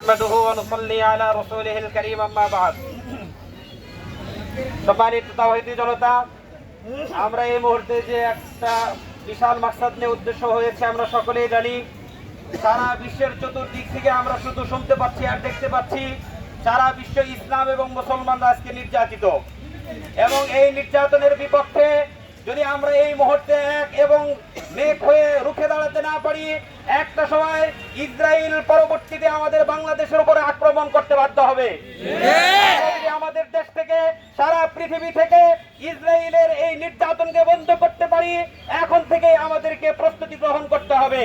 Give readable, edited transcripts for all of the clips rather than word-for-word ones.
نحمده ونصلي على رسوله الكريم أما بعد সম্মানিত তাওহীদি জনতা, আমরা এই মুহূর্তে যে একটা বিশাল মাকসাদ নিয়ে উদ্দেশ্য হয়েছে আমরা সকলেই জানি। সারা বিশ্বের চতুর্দিক থেকে আমরা শুধু শুনতে পাচ্ছি আর দেখতে পাচ্ছি সারা বিশ্ব ইসলাম এবং মুসলমানরা আজকে নির্যাতিত, এবং এই নির্যাতনের বিপক্ষে যদি আমরা এই মুহূর্তে এক এবং নেক হয়ে রুখে দাঁড়াতে না পারি, একটা সময় ইসরায়েল পরবর্তীতে আমাদের বাংলাদেশের উপরে আক্রমণ করতে বাধ্য হবে। আমাদের দেশ থেকে সারা পৃথিবী থেকে ইসরায়েলের এই নির্যাতনকে বন্ধ করতে পারি, এখন থেকে আমাদেরকে প্রস্তুতি গ্রহণ করতে হবে।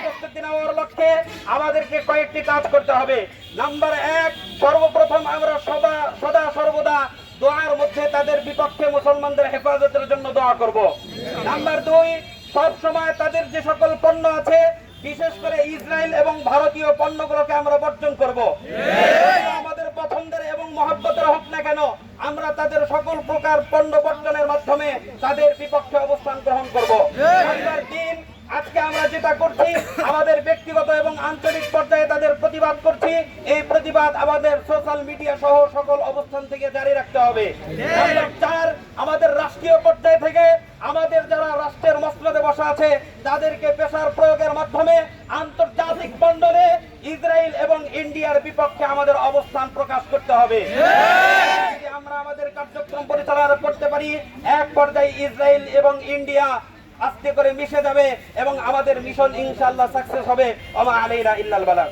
প্রস্তুতি নেওয়ার লক্ষ্যে আমাদেরকে কয়েকটি কাজ করতে হবে। নাম্বার 1, সর্বপ্রথম আমরা সদা সর্বদা দোয়ার মধ্যে তাদের বিপক্ষে মুসলমানদের হেফাজতের জন্য দোয়া করব। নাম্বার 2, সব সময় তাদের যে সকল পণ্য আছে, বিশেষ করে ইসরায়েল এবং ভারতীয় পণ্যগুলোকে আমরা বর্জন করব। আমাদের পছন্দের এবং মহব্বতের হোক না কেন, আমরা তাদের সকল প্রকার পণ্য বর্জনের মাধ্যমে তাদের বিপক্ষে অবস্থান গ্রহণ করব। নাম্বার 3, আজকে আমরা যেটা করছি আমাদের ব্যক্তিগত এবং আঞ্চলিক পর্যায়ে তাদের প্রতিবাদ করছি, এই প্রতিবাদ আমাদের সোশ্যাল মিডিয়া সহ সকল অবস্থান থেকে জারি রাখতে হবে। নাম্বার 4, আমাদের রাষ্ট্রীয় পর্যায় থেকে আমাদের যারা রাষ্ট্রের মসনদে বসা আছে তাদেরকে প্রেসার প্রয়োগের মাধ্যমে আন্তর্জাতিক মণ্ডলে ইসরায়েল এবং ইন্ডিয়ার বিপক্ষে আমাদের অবস্থান প্রকাশ করতে হবে। যদি আমরা আমাদের কার্যক্রম পরিচালনা করতে পারি, এক পর্যায়ে ইসরায়েল এবং ইন্ডিয়া আস্তে করে মিশে যাবে এবং আমাদের মিশন ইনশাআল্লাহ সাকসেস হবে। ওয়া মা আলাইনা ইল্লাল বালাগ।